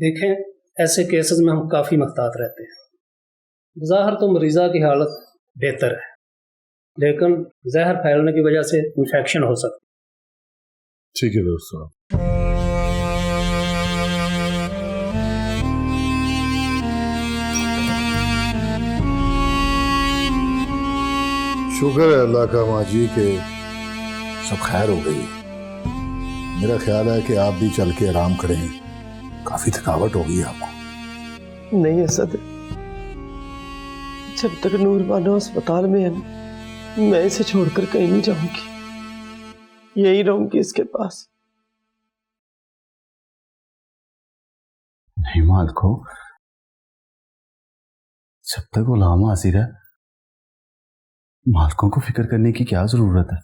देखें, ऐसे केसेस में हम काफ़ी मुहतात रहते हैं। ज़ाहिर तो मरीज़ा की हालत बेहतर है, लेकिन जहर फैलने की वजह से इन्फेक्शन हो सकती है। ठीक है दोस्तों, शुक्र है अल्लाह का माजी के सब खैर हो गई। मेरा ख्याल है कि आप भी चल के आराम करें, काफी थकावट हो गई आपको। नहीं ऐसा तो जब तक नूरबानो अस्पताल में है ना, मैं इसे छोड़कर कहीं नहीं जाऊंगी, यही रहूंगी इसके पास। नहीं मालको, जब तक गुलाम हाजिर है मालकों को फिक्र करने की क्या जरूरत है।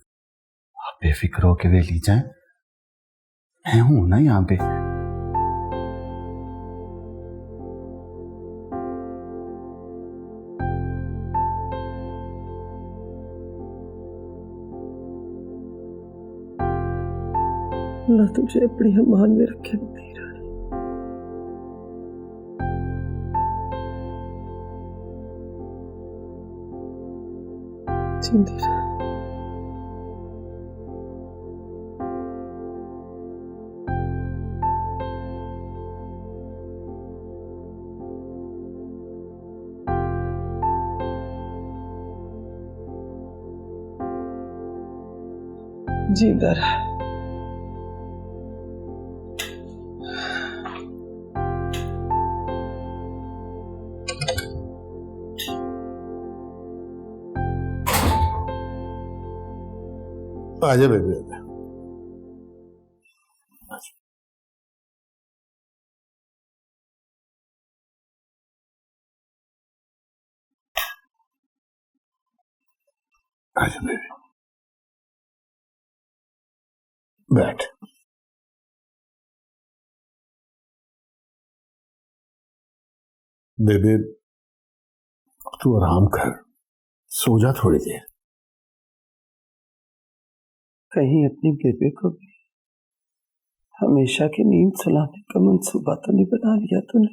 आप बेफिक्र होके वे ली जाएं, मैं हूं ना यहाँ पे। अल्लाह तुझे अपनी अमान में रखे मेरी रानी। जिंदी रह। जिंदा रह। आजा बेबी, आजा। आजा बेबी, बैठ। बेबी तू आराम कर, सो जा थोड़ी देर। कहीं अपनी बेबे को भी हमेशा की नींद सुलाने का मंसूबा तो नहीं बना लिया तूने?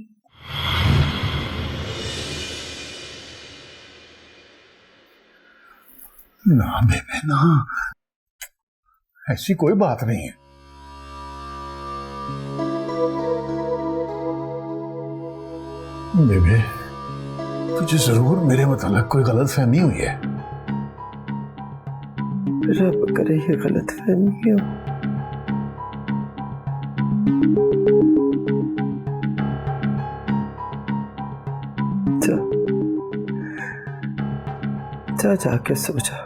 ना बेबे ना, ऐसी कोई बात नहीं है। बेबे तुझे जरूर मेरे मतलब कोई गलत फहमी हुई है। रब करे ये गलत फहमी हो। जा जाके सो जा।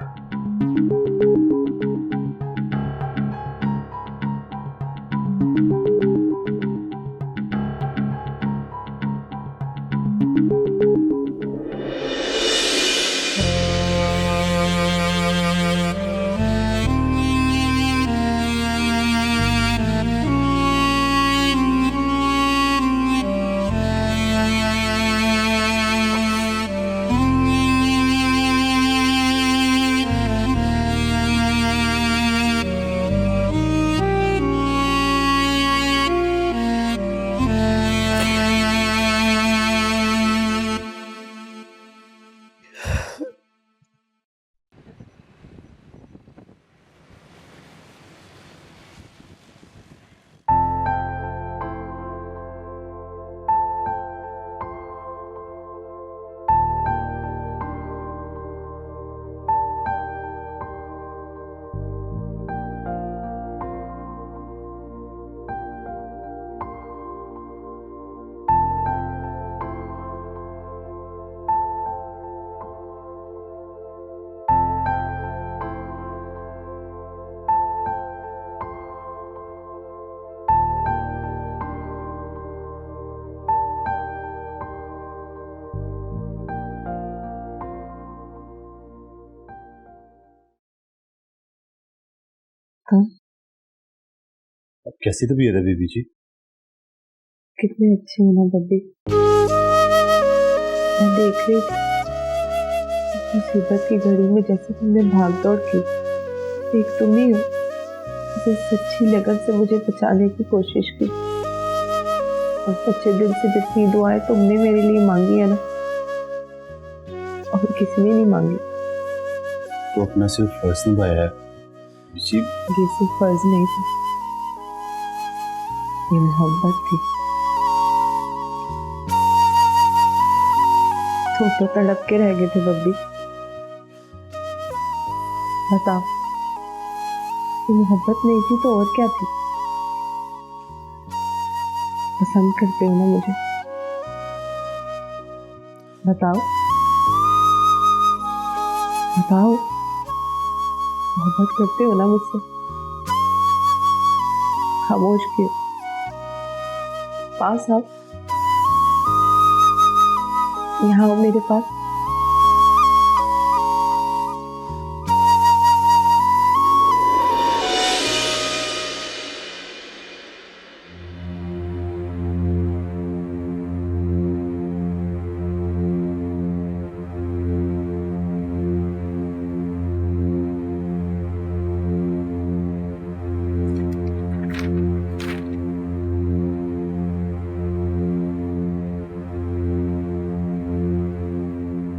अब कैसी तबीयत है बीबी जी? कितने अच्छे हो ना बब्बी। मैं देख रही थी मुसीबत की घड़ी में जैसे तुमने भाग दौड़ की, एक तुम ही हो जो सच्ची लगन से मुझे बचाने की कोशिश की। और सच्चे दिल से जितनी दुआएं तुमने मेरे लिए मांगी है ना, और किसी ने नहीं मांगी। तो अपना सिर्फ फर्ज निभाया है जी। ये सिर्फ फर्ज नहीं था, ये मोहब्बत थी। तो तड़प के रह गए थे बब्बी। बताओ, ये मोहब्बत नहीं थी तो और क्या थी? पसंद करते हो ना मुझे? बताओ बताओ, मोहब्बत करते हो ना मुझसे? खामोश क्यों? पास आओ, यहाँ आओ मेरे पास।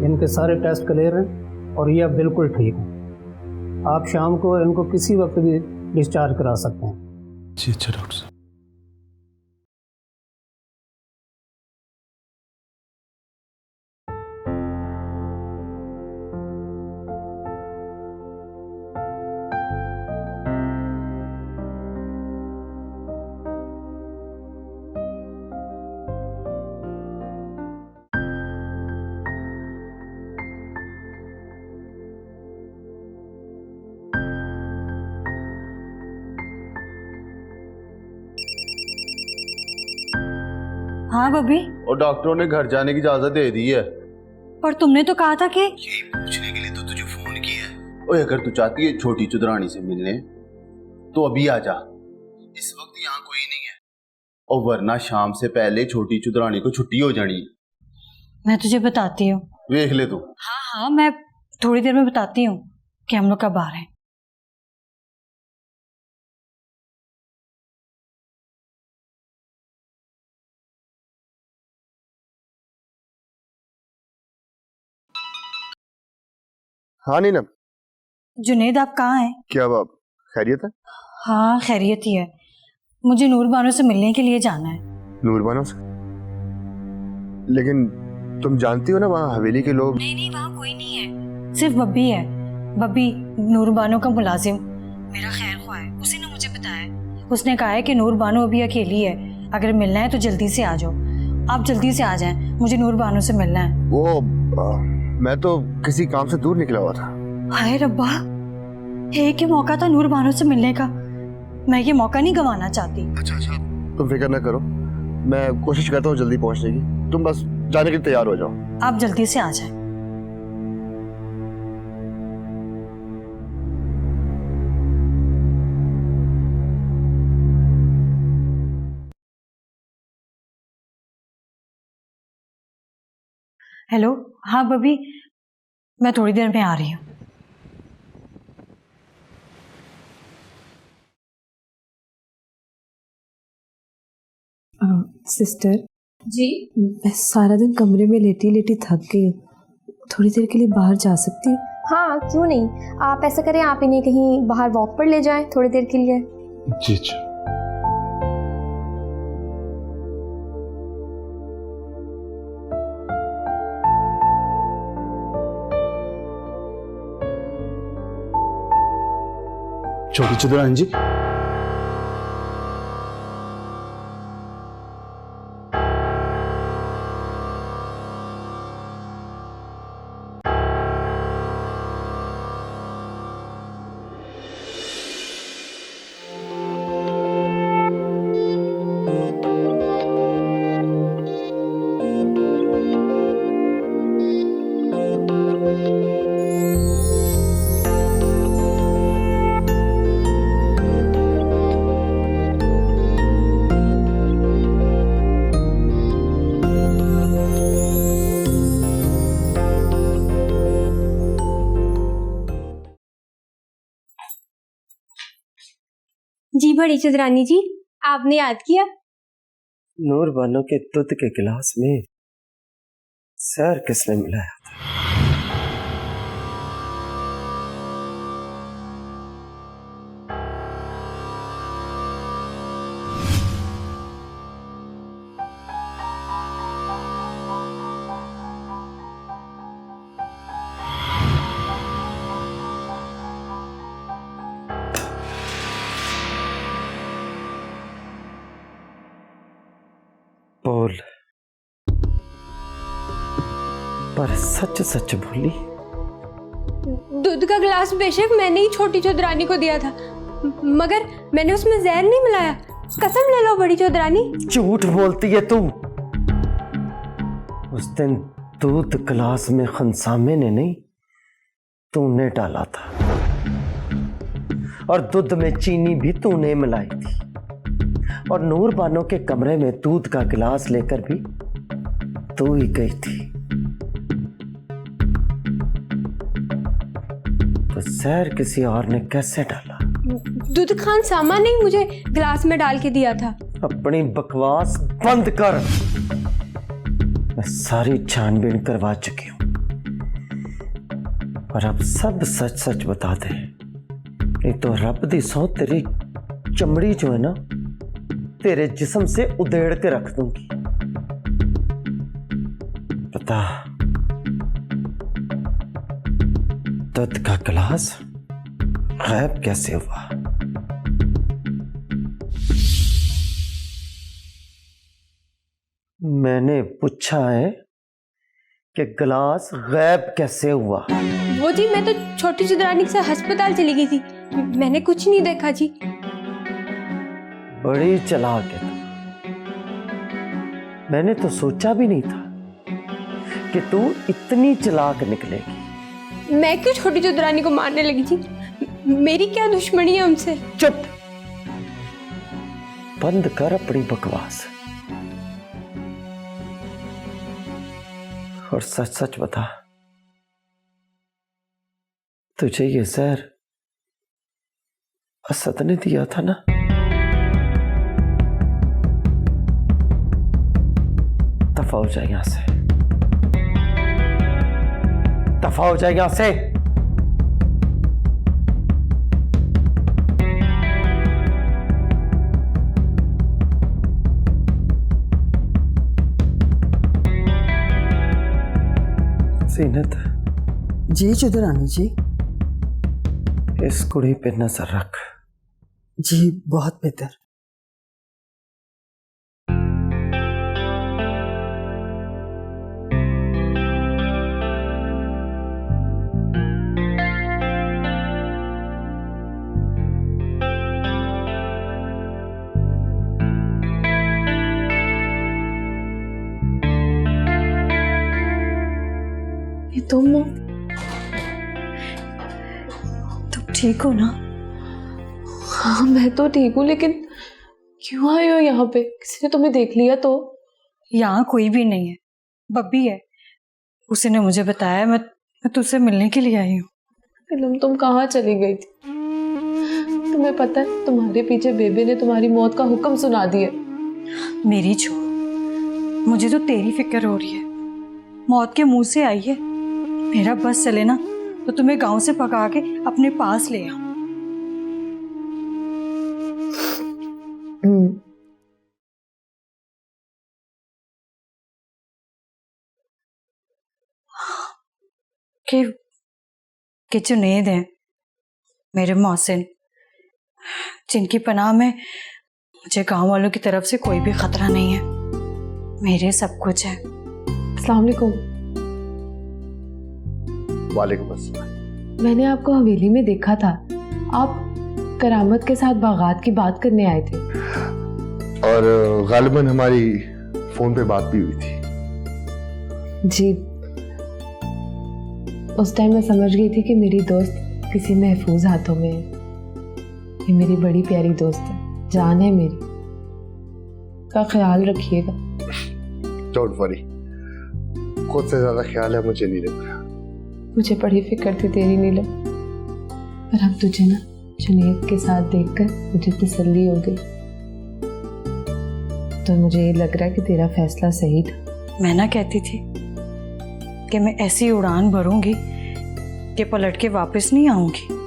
इनके सारे टेस्ट क्लियर हैं और ये अब बिल्कुल ठीक हैं। आप शाम को इनको किसी वक्त भी डिस्चार्ज करा सकते हैं। जी अच्छा डॉक्टर साहब। हाँ बबी, और डॉक्टरों ने घर जाने की इजाजत दे दी है। पर तुमने तो कहा था कि यही पूछने के लिए तो तुझे फोन किया है। ओए अगर तू चाहती है छोटी चुदरानी से मिलने तो अभी आ जा, इस वक्त यहाँ कोई नहीं है, और वरना शाम से पहले छोटी चुदरानी को छुट्टी हो जानी है। मैं तुझे बताती हूँ। देख ले तू। हाँ हाँ, मैं थोड़ी देर में बताती हूँ कि हम लोग कब आ रहे हैं। हाँ नीलम, जुनेद आप कहाँ हैं? क्या बात, खैरियत है? हाँ खैरियत ही है, मुझे नूर बानो से मिलने के लिए जाना है। नूरबानो से? लेकिन तुम जानती हो ना वहाँ हवेली के लोग। नहीं नहीं, वहाँ कोई नहीं है, सिर्फ बब्बी है। बब्बी नूर बानो का मुलाजिम, मेरा खैर ख्वाह है, उसी ने मुझे बताया। उसने कहा है कि नूर बानो अभी अकेली है, अगर मिलना है तो जल्दी से आ जाओ। आप जल्दी से आ जाएं, मुझे नूर बानो से मिलना है। वो मैं तो किसी काम से दूर निकला हुआ था। हाय रब्बा, एक ही मौका था नूर बानो से मिलने का, मैं ये मौका नहीं गंवाना चाहती। अच्छा, तुम फिक्र ना करो, मैं कोशिश करता हूँ जल्दी पहुँचने की। तुम बस जाने के लिए तैयार हो जाओ। आप जल्दी से आ जाएं। हेलो, हाँ बबी, मैं थोड़ी देर में आ रही हूँ। सिस्टर जी, मैं सारा दिन कमरे में लेटी लेटी थक गई हूँ, थोड़ी देर के लिए बाहर जा सकती हूँ? हाँ क्यों नहीं। आप ऐसा करें, आप इन्हें कहीं बाहर वॉक पर ले जाएं थोड़ी देर के लिए। जी जी। छोटी चुदरानी जी, जी बड़ी चंद्रानी जी, आपने याद किया। नूर बानो के दूध के गिलास में जहर किसने मिलाया था? बोल, पर सच सच बोली। दूध का गिलास बेशक मैंने ही छोटी चौधरानी को दिया था, मगर मैंने उसमें जहर नहीं मिलाया। कसम ले लो बड़ी चौधरानी। झूठ बोलती है तू। उस दिन दूध गिलास में खनसामे ने नहीं, तूने डाला था, और दूध में चीनी भी तूने मिलाई थी, और नूर बानो के कमरे में दूध का गिलास लेकर भी तू ही गई थी। तो जहर किसी और ने कैसे डाला? दूध खान सामा ने मुझे गिलास में डाल के दिया था। अपनी बकवास बंद कर। मैं सारी छानबीन करवा चुकी हूं, और अब सब सच सच बता दे, नहीं तो रब दी सौ तेरी चमड़ी जो है ना, तेरे जिस्म से उधेड़ के रख दूंगी। पता, दूध का गिलास गायब कैसे हुआ? मैंने पूछा है कि गिलास गायब कैसे हुआ? वो जी, मैं तो छोटी चौधरानी से अस्पताल चली गई थी, मैंने कुछ नहीं देखा जी। बड़ी चालाक है तू। मैंने तो सोचा भी नहीं था कि तू इतनी चालाक निकलेगी। मैं क्यों छोटी चौधरानी को मारने लगी जी? मेरी क्या दुश्मनी है उनसे? चुप, बंद कर अपनी बकवास, और सच सच बता, तुझे ये जहर असद ने दिया था ना? दफा हो जाए यहां से, दफा हो जाए यहां से। सीनत जी चौधरानी जी। इस कुड़ी पे नजर रख। जी बहुत बेहतर। तुम ठीक हो ना? हाँ मैं तो ठीक हूँ, लेकिन क्यों आए हो यहाँ पे? किसी ने तुम्हें देख लिया तो? यहाँ कोई भी नहीं है, बब्बी है, उसी ने मुझे बताया। मैं तुझसे मिलने के लिए आई हूँ। तुम कहाँ चली गई थी? तुम्हें पता है तुम्हारे पीछे बेबे ने तुम्हारी मौत का हुक्म सुना दिया। मेरी छोड़, मुझे तो तेरी फिक्र हो रही है। मौत के मुंह से आई है। मेरा बस चले ना तो तुम्हें गांव से पका के अपने पास ले आऊं। कि जुनैद हैं मेरे मोहसिन, जिनकी पनाह में मुझे गांव वालों की तरफ से कोई भी खतरा नहीं है। मेरे सब कुछ है। अस्सलाम वालेकुम। वालेकुम अस्सलाम। मैंने आपको हवेली में देखा था, आप करामत के साथ बागात की बात करने आए थे। और गालिबन हमारी फोन पे बात भी हुई थी। जी, उस टाइम मैं समझ गई थी कि मेरी दोस्त किसी महफूज हाथों में है। ये मेरी बड़ी प्यारी दोस्त है, जान है मेरी, का ख्याल रखिएगा। डोंट वरी, खुद से ज्यादा ख्याल है मुझे नहीं रखना। मुझे बड़ी फिक्र थी तेरी नीलम, पर अब तुझे ना जुनैद के साथ देखकर मुझे तसल्ली हो गई। तो मुझे ये लग रहा है कि तेरा फैसला सही था। मैं ना कहती थी कि मैं ऐसी उड़ान भरूंगी कि पलट के वापस नहीं आऊंगी।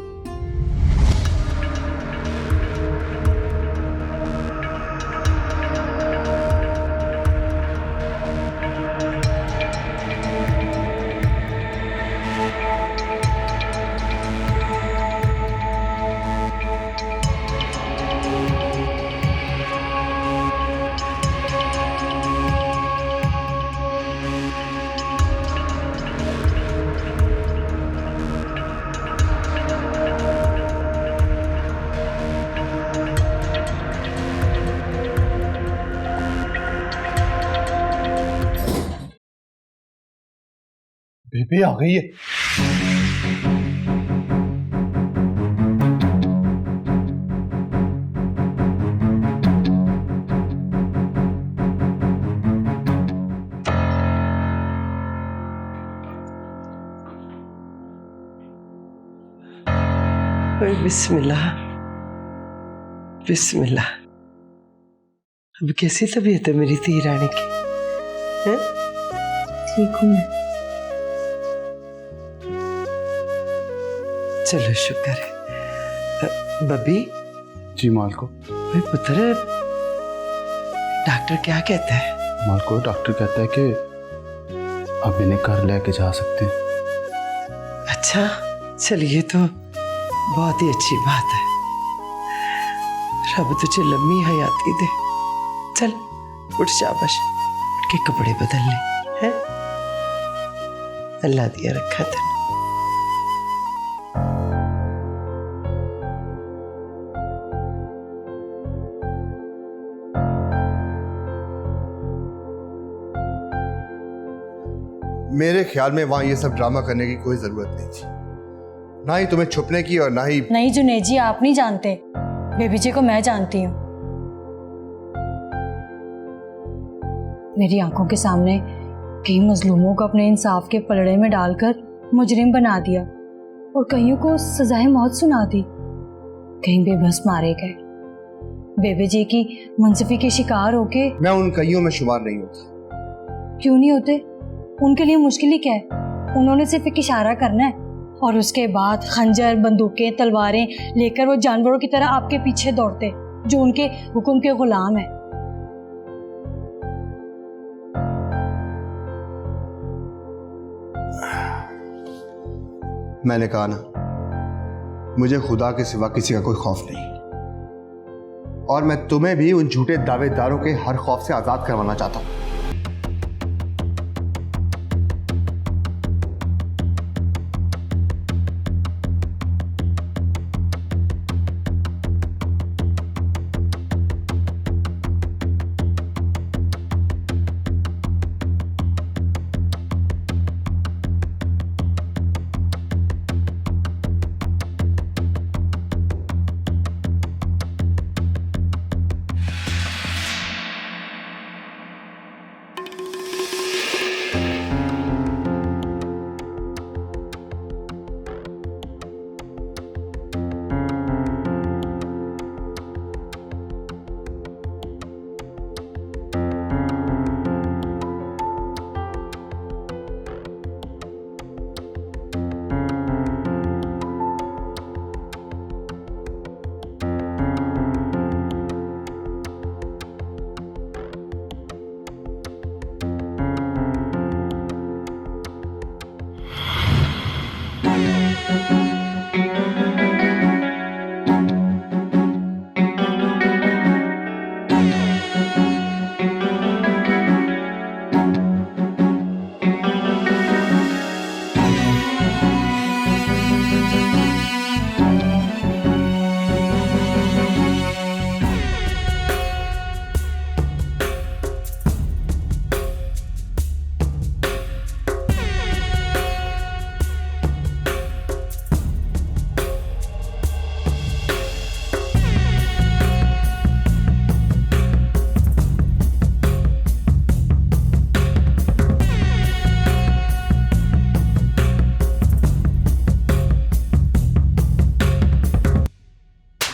बेबी आ गई है। बिस्मिल्लाह बिस्मिल्लाह। अब कैसी तबीयत है मेरी धी रानी की? हैं? ठीक हूँ मैं। चलो शुक्र है। बब्बी जी मालको। भाई पुत्र, डॉक्टर क्या कहता है? मालको डॉक्टर कहता है कि अब इन्हें घर लेके जा सकते हैं। अच्छा, चलिए तो बहुत ही अच्छी बात है। रब तुझे लम्बी हयाती दे। चल उठ शाबाश, उठ के कपड़े बदल ले। हैं? अल्लाह दिया रखा तेने। मेरे ख्याल में वहां ये सब ड्रामा करने की कोई जरूरत नहीं थी, ना ही तुम्हें छुपने की और ना ही। नहीं जुनैद जी, आप नहीं जानते, बेबी जी को मैं जानती हूँ। मेरी आंखों के सामने कई मजलूमों को अपने इंसाफ के पलड़े में डालकर मुजरिम बना दिया और कईयों को सजाए मौत सुना दी। कहीं बेबस मारे गए। बेबी जी की मुंसिफी के शिकार होके। मैं उन कईयों में शुमार नहीं होता। क्यों नहीं होते? उनके लिए मुश्किल ही क्या है? उन्होंने सिर्फ एक इशारा करना है और उसके बाद खंजर, बंदूकें, तलवारें लेकर वो जानवरों की तरह आपके पीछे दौड़ते जो उनके हुक्म के गुलाम है। मैंने कहा ना, मुझे खुदा के सिवा किसी का कोई खौफ नहीं, और मैं तुम्हें भी उन झूठे दावेदारों के हर खौफ से आजाद करवाना चाहता हूं।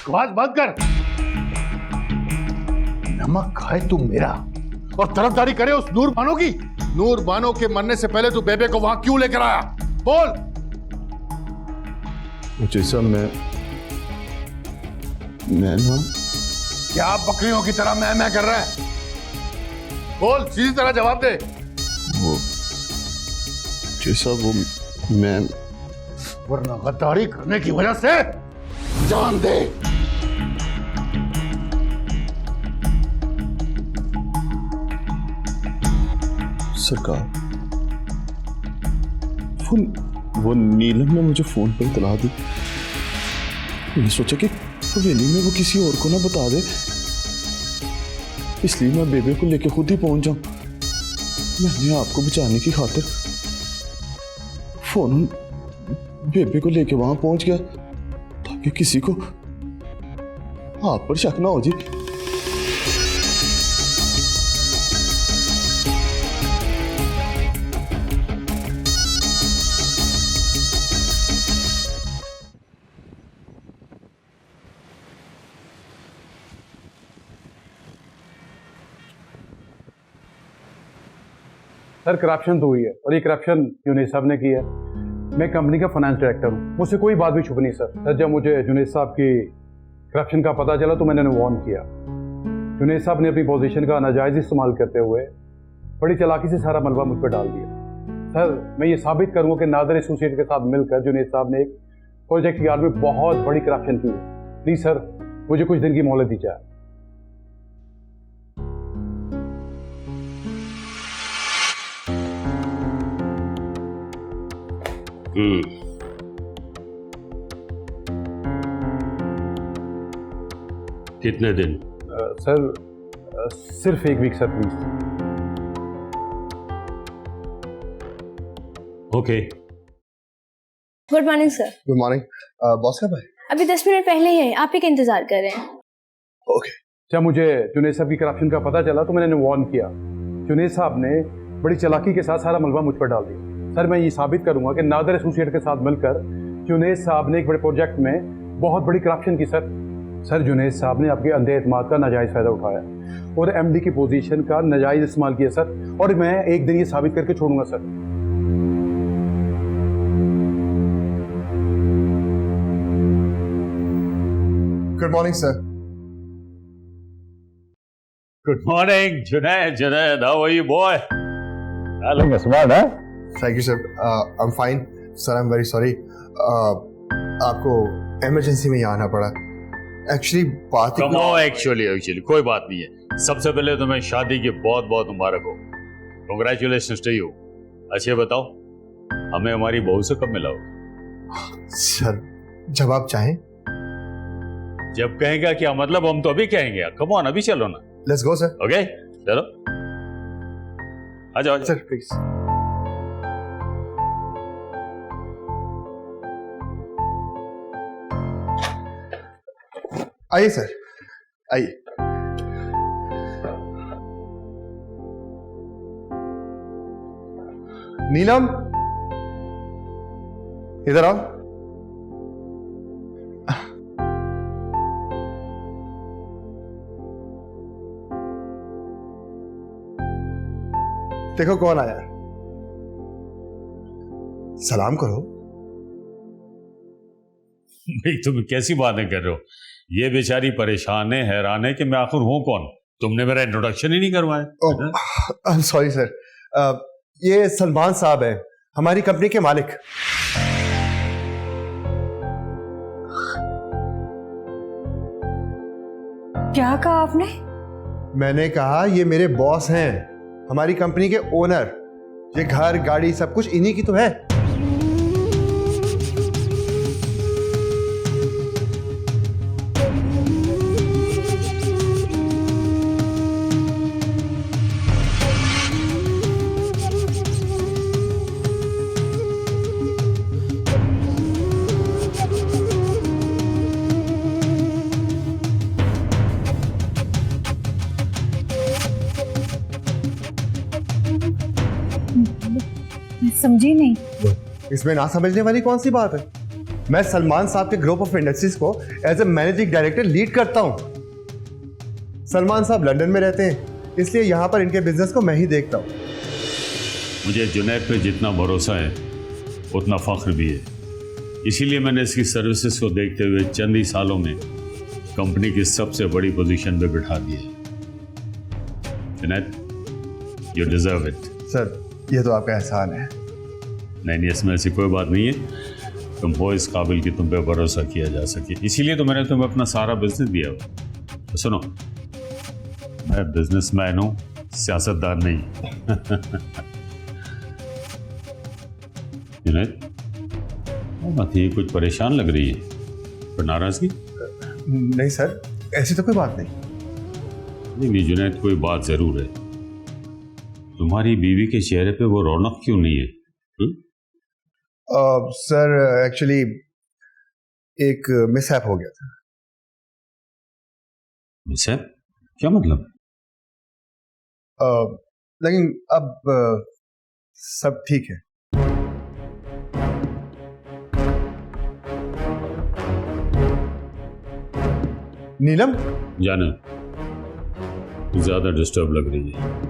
बकवास बंद कर। नमक खाए तू मेरा और तरफदारी करे उस नूर बानो की। नूर बानो के मरने से पहले तू बेबे को वहां क्यों लेकर आया? बोल। मुझे सब मैं ना क्या बकरियों की तरह मैं कर रहा है? बोल, सीधी तरह जवाब दे। वो जैसा वो मैं, वरना गद्दारी करने की वजह से जान दे। सरकार, वो नीलम ने मुझे फोन पर इतला दी। मैंने सोचा कि हवेली में वो किसी और को ना बता दे, इसलिए मैं बेबे को लेके खुद ही पहुंच जाऊं। मैंने आपको बचाने की खातिर फोन बेबे को लेके वहां पहुंच गया ताकि किसी को आप पर शक ना हो जी। सर करप्शन तो हुई है और ये करप्शन जुनेद साहब ने की है। मैं कंपनी का फाइनेंस डायरेक्टर हूँ, मुझसे कोई बात भी छुप नहीं सर। जब मुझे जुनेद साहब की करप्शन का पता चला तो मैंने उन्हें वार्न किया। जुनेद साहब ने अपनी पोजीशन का नाजायज इस्तेमाल करते हुए बड़ी चालाकी से सारा मलबा मुझ पर डाल दिया। सर मैं ये साबित करूँगा कि नादर एसोसिएट के साथ मिलकर जुनेद साहब ने एक प्रोजेक्ट यार्ड में बहुत बड़ी करप्शन की है। प्लीज़ सर मुझे कुछ दिन की मोहलत दी जाए। कितने दिन? सर सिर्फ एक week sir please. Okay. Good morning sir. Good morning. Boss कब है? अभी 10 मिनट पहले ही है, आप ही का इंतजार कर रहे हैं। ओके। जब मुझे जुनेद साहब की करप्शन का पता चला तो मैंने वार्न किया। जुनेद साहब ने बड़ी चालाकी के साथ सारा मलबा मुझ पर डाल दिया। सर मैं ये साबित करूंगा कि नादर एसोसिएट के साथ मिलकर जुनेद साहब ने एक बड़े प्रोजेक्ट में बहुत बड़ी करप्शन की। सर जुनेद साहब ने आपके अंधे एतमाद का नाजायज फायदा उठाया और एमडी की पोजीशन का नाजायज इस्तेमाल किया सर, और मैं एक दिन ये साबित करके छोड़ूंगा sir. Good morning sir. Good morning Junaid, how are you boy? Looking smart, huh? Thank you sir. I am fine sir. I am very sorry, आपको इमरजेंसी में यहाँ आना पड़ा। एक्चुअली बात एक्चुअली कोई बात नहीं है। सबसे पहले तो मैं शादी की बहुत बहुत मुबारक हो। Congratulations to you. अच्छा बताओ, हमें हमारी बहू से कब मिलाओ? सर जब आप चाहें। जब कहेगा क्या मतलब? हम तो अभी कहेंगे। कम ऑन, अभी चलो ना। Let's go sir. ओके चलो आ जाओ सर प्लीज। आइए सर, आइए। नीलम इधर आओ। देखो कौन आया। सलाम करो। भाई तुम कैसी बातें कर रहे हो? ये बेचारी परेशान है, हैरान है कि मैं आखिर हूं कौन। तुमने मेरा इंट्रोडक्शन ही नहीं करवाया। I am sorry sir. ये सलमान साहब है, हमारी कंपनी के मालिक। क्या कहा आपने? मैंने कहा ये मेरे बॉस हैं, हमारी कंपनी के ओनर। ये घर गाड़ी सब कुछ इन्हीं की तो है। समझी नहीं। इसमें ना समझने वाली कौन सी बात है? मैं सलमान साहब के ग्रुप ऑफ इंडस्ट्रीज को as a managing director lead करता हूं। सलमान साहब लंदन में रहते हैं, इसलिए यहाँ पर इनके बिजनेस को मैं ही देखता हूँ। मुझे जुनैद पे जितना भरोसा है उतना फख्र भी है, इसीलिए मैंने इसकी सर्विसेज को देखते हुए चंद ही सालों में कंपनी की सबसे बड़ी पोजीशन पे बिठा दिया। Junaid, you deserve it. Sir, ये तो आपका एहसान है। नहीं, इसमें ऐसी कोई बात नहीं है, तुम हो इस काबिल कि तुम पे भरोसा किया जा सके, इसीलिए तो मैंने तुम्हें अपना सारा बिजनेस दिया हुआ। तो सुनो, मैं बिजनेसमैन हूँ, सियासतदान नहीं। जुनैद, बात ये कुछ परेशान लग रही है, पर नाराजगी? नहीं सर, ऐसी तो कोई बात नहीं। नहीं जुनैद, कोई बात जरूर है। तुम्हारी बीवी के चेहरे पे वो रौनक क्यों नहीं है? सर, एक्चुअली एक मिसहैप हो गया था। मिसहैप? क्या मतलब? लेकिन अब सब ठीक है। नीलम, जाने ज्यादा डिस्टर्ब लग रही है।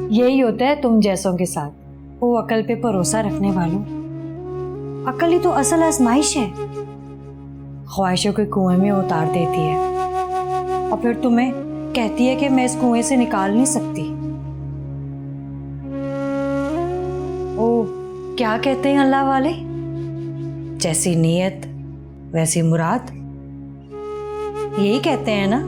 यही होता है तुम जैसों के साथ, वो अकल पे भरोसा रखने वालों। अकल ही तो असल आजमाइश है, ख्वाहिशों के कुएं में उतार देती है और फिर तुम्हें कहती है कि मैं इस कुएं से निकाल नहीं सकती। ओ, क्या कहते हैं अल्लाह वाले, जैसी नीयत वैसी मुराद, यही कहते हैं ना।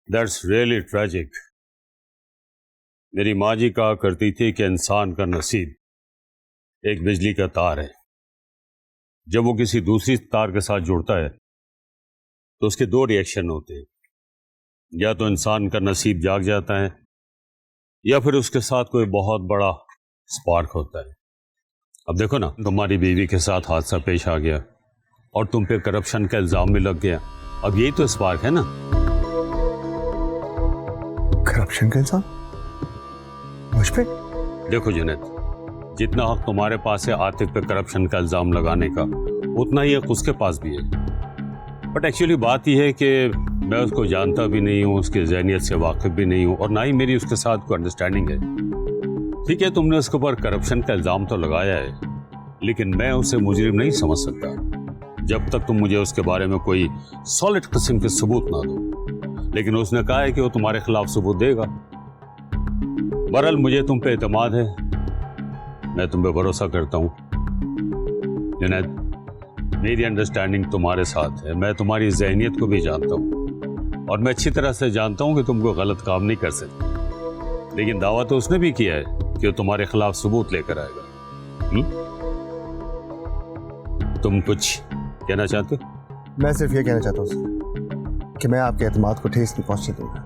That's really tragic. मेरी माँ जी कहा करती थी कि इंसान का नसीब एक बिजली का तार है, जब वो किसी दूसरी तार के साथ जुड़ता है तो उसके दो रिएक्शन होते हैं, या तो इंसान का नसीब जाग जाता है या फिर उसके साथ कोई बहुत बड़ा स्पार्क होता है। अब देखो ना, तुम्हारी बीवी के साथ हादसा पेश आ गया और तुम पे करप्शन का इल्जाम भी लग गया, अब यही तो स्पार्क है ना। करप्शन का इल्जाम मुझ पे? देखो जुनैद, जितना हक तुम्हारे पास है आतिफ पे करप्शन का इल्जाम लगाने का, उतना ही हक उसके पास भी है। बट एक्चुअली बात यह है कि मैं उसको जानता भी नहीं हूँ, उसकी ज़हनियत से वाकिफ भी नहीं हूँ और ना ही मेरी उसके साथ कोई अंडरस्टैंडिंग है। ठीक है, तुमने उसके ऊपर करप्शन का इल्ज़ाम तो लगाया है, लेकिन मैं उसे मुजरिम नहीं समझ सकता जब तक तुम मुझे उसके बारे में कोई सॉलिड किस्म के सबूत ना दो। लेकिन उसने कहा है कि वो तुम्हारे खिलाफ सबूत देगा। बहरहाल मुझे तुम पे एतमाद है, मैं तुम पे भरोसा करता हूँ। जुनैद, मेरी अंडरस्टैंडिंग तुम्हारे साथ है, मैं तुम्हारी ज़हनियत को भी जानता हूँ और मैं अच्छी तरह से जानता हूँ कि तुम कोई गलत काम नहीं कर सकते। लेकिन दावा तो उसने भी किया है कि वो तुम्हारे खिलाफ सबूत लेकर आएगा। तुम कुछ कहना चाहते हो? मैं सिर्फ ये कहना चाहता हूँ सर कि मैं आपके एतमाद को ठेस नहीं पहुंचने दूंगा।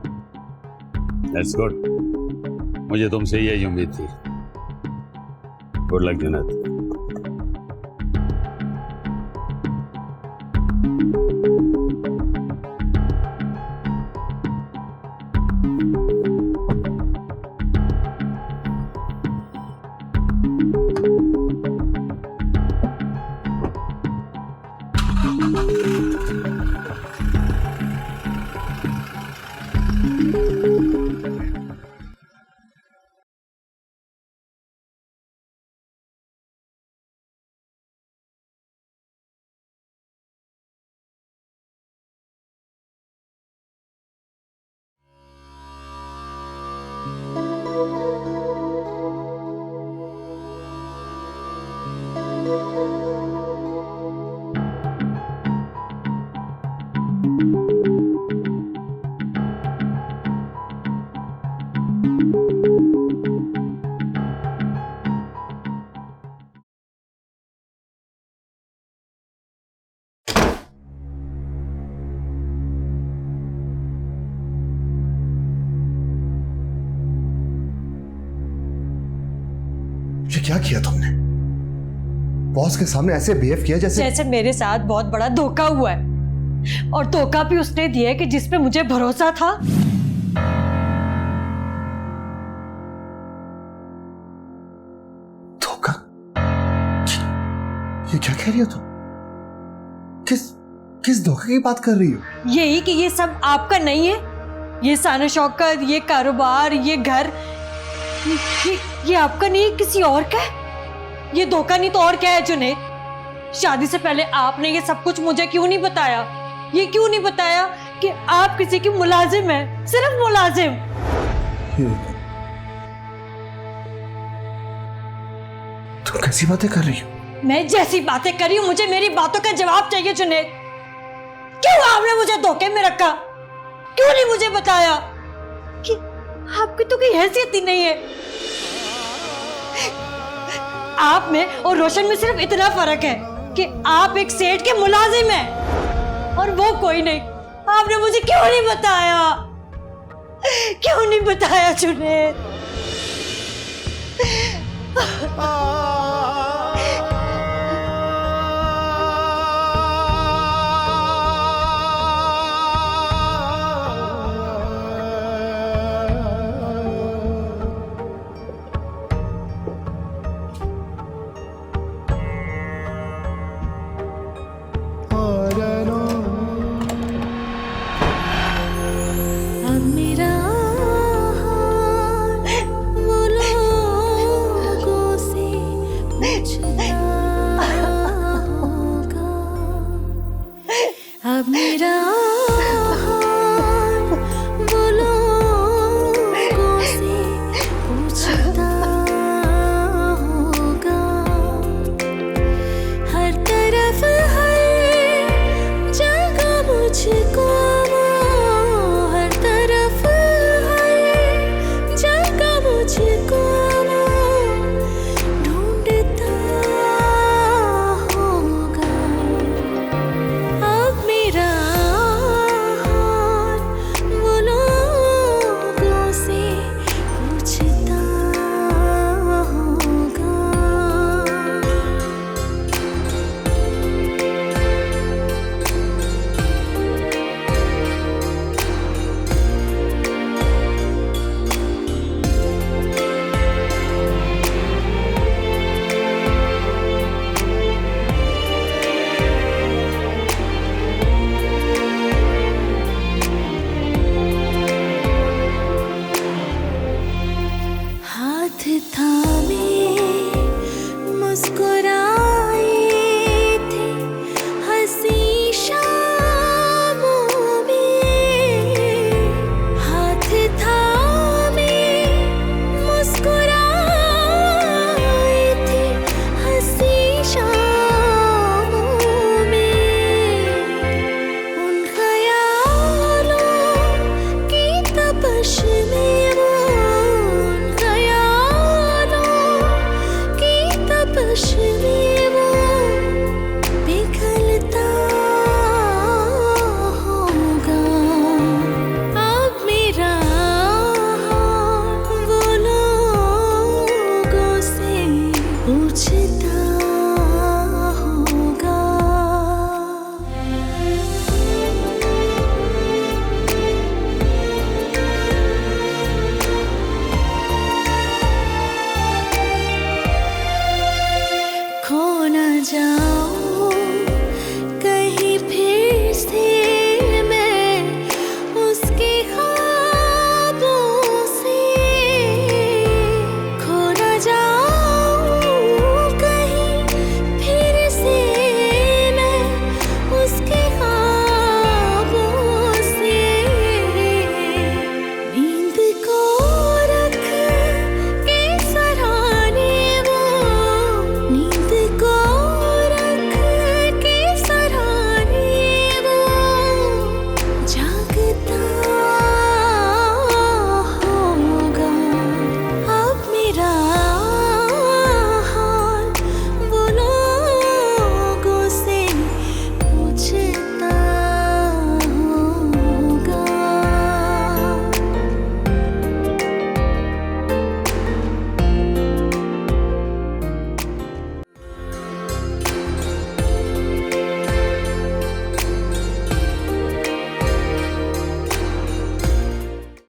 That's good. मुझे तुमसे यही उम्मीद थी। Good luck Junaid. ये क्या किया तुमने? बॉस के सामने ऐसे बिहेव किया जैसे मेरे साथ बहुत बड़ा धोखा हुआ है, और धोखा भी उसने दिया कि जिस पे मुझे भरोसा था। धोखा? ये क्या कह रही हो तुम? किस धोखे की बात कर रही हो? यही कि ये सब आपका नहीं है, ये साना शौकत, ये कारोबार, ये घर, ये आपका नहीं, किसी और का है। ये धोखा नहीं तो और क्या है जुनैद? शादी से पहले आपने ये सब कुछ मुझे क्यों नहीं बताया? ये क्यों नहीं बताया कि आप किसी की मुलाजिम हैं, सिर्फ मुलाजिम? तुम कैसी बातें कर रही हो? मैं जैसी बातें कर रही हूँ, मुझे मेरी बातों का जवाब चाहिए जुनैद। क्यों आपने मुझे धोखे में रखा? क्यों नहीं मुझे बताया कि आपकी तो कोई हैसियत ही नहीं है? आप में और रोशन में सिर्फ इतना फर्क है कि आप एक सेठ के मुलाजिम हैं और वो कोई नहीं। आपने मुझे क्यों नहीं बताया? क्यों नहीं बताया जुनैद?